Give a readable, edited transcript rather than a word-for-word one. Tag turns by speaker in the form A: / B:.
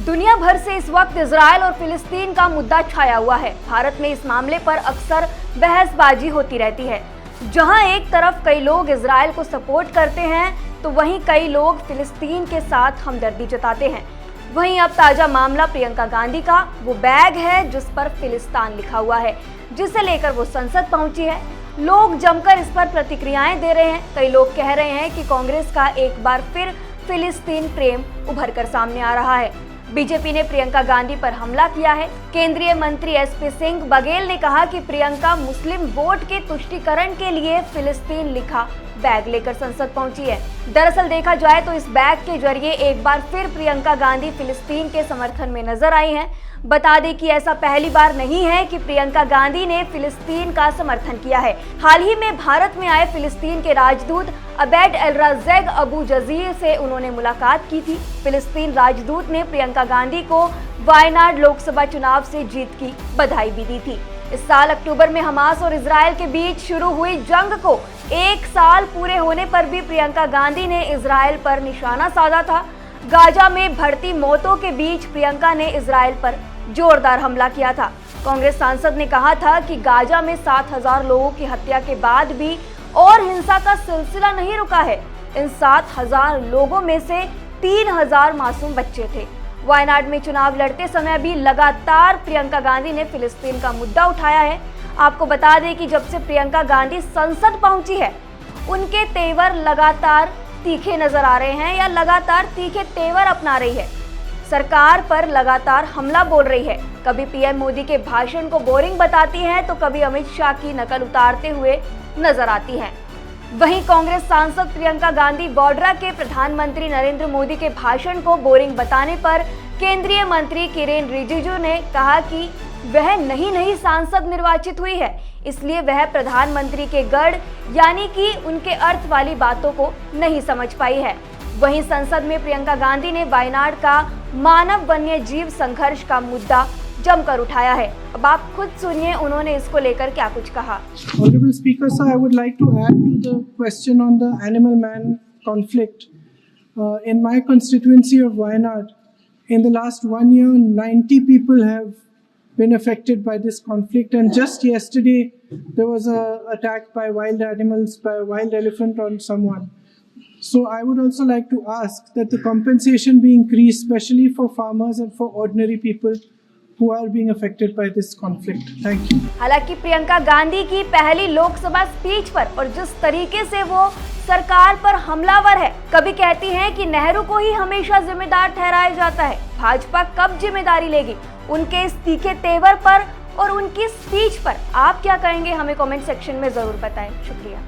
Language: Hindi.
A: दुनिया भर से इस वक्त इजराइल और फिलिस्तीन का मुद्दा छाया हुआ है। भारत में इस मामले पर अक्सर बहसबाजी होती रहती है। जहां एक तरफ कई लोग इजराइल को सपोर्ट करते हैं तो वहीं कई लोग फिलिस्तीन के साथ हमदर्दी जताते हैं। वहीं अब ताजा मामला प्रियंका गांधी का वो बैग है जिस पर फिलिस्तीन लिखा हुआ है, जिसे लेकर वो संसद पहुंची है। लोग जमकर इस पर प्रतिक्रियाएं दे रहे हैं। कई लोग कह रहे हैं कि कांग्रेस का एक बार फिर फिलिस्तीन प्रेम उभर कर सामने आ रहा है। बीजेपी ने प्रियंका गांधी पर हमला किया है। केंद्रीय मंत्री एसपी सिंह बघेल ने कहा कि प्रियंका मुस्लिम वोट के तुष्टीकरण के लिए फिलिस्तीन लिखा बैग लेकर संसद पहुंची है। दरअसल देखा जाए तो इस बैग के जरिए एक बार फिर प्रियंका गांधी फिलिस्तीन के समर्थन में नजर आई हैं। बता दें कि ऐसा पहली बार नहीं है कि प्रियंका गांधी ने फिलिस्तीन का समर्थन किया है। हाल ही में भारत में आए फिलिस्तीन के राजदूत अबैद एल-राज़ेक अबू जज़ीर से उन्होंने मुलाकात की थी। फिलिस्तीन राजदूत ने प्रियंका गांधी को वायनाड लोकसभा चुनाव से जीत की बधाई भी दी थी। इस साल अक्टूबर में हमास और इजराइल के बीच शुरू हुई जंग को एक साल पूरे होने पर भी प्रियंका गांधी ने इजराइल पर निशाना साधा था। गाजा में बढ़ती मौतों के बीच प्रियंका ने इजराइल पर जोरदार हमला किया था। कांग्रेस सांसद ने कहा था कि गाजा में 7,000 लोगों की हत्या के बाद भी और हिंसा का सिलसिला नहीं रुका है। इन 7,000 लोगों में से 3,000 मासूम बच्चे थे। वायनाड में चुनाव लड़ते समय भी लगातार प्रियंका गांधी ने फिलिस्तीन का मुद्दा उठाया है। आपको बता दें कि जब से प्रियंका गांधी संसद पहुंची है, उनके तेवर लगातार तीखे नजर आ रहे हैं या लगातार तीखे तेवर अपना रही है। सरकार पर लगातार हमला बोल रही है। कभी पीएम मोदी के भाषण को बोरिंग बताती हैं तो कभी अमित शाह की नकल उतारते हुए नजर आती हैं। वहीं कांग्रेस सांसद प्रियंका गांधी वाड्रा के प्रधानमंत्री नरेंद्र मोदी के भाषण को बोरिंग बताने पर केंद्रीय मंत्री किरेन रिजिजू ने कहा कि वह नई सांसद निर्वाचित हुई है, इसलिए वह प्रधानमंत्री के गढ़ यानी कि उनके अर्थ वाली बातों को नहीं समझ पाई है। वहीं संसद में प्रियंका गांधी ने वायनाड का मानव वन्य जीव संघर्ष का मुद्दा जमकर उठाया है। अब आप खुद सुनिए उन्होंने इसको लेकर क्या कुछ कहा।
B: Honorable Speaker, sir, I would like to add to the question on the animal-man conflict. In my constituency of Wayanad, in the last 1 year, 90 people have been affected by this conflict, and just yesterday there was an attack by wild animals, by a wild elephant on someone. So I would also like to ask that the compensation be increased, especially for farmers and for ordinary people who are being affected by this conflict. Thank you.
A: हालांकि प्रियंका गांधी की पहली लोकसभा स्पीच पर और जिस तरीके से वो सरकार पर हमलावर है, कभी कहती हैं कि नेहरू को ही हमेशा जिम्मेदार ठहराया जाता है, भाजपा कब जिम्मेदारी लेगी। उनके इस तीखे तेवर पर और उनकी स्पीच पर आप क्या कहेंगे, हमें कमेंट सेक्शन में जरूर बताएं। शुक्रिया।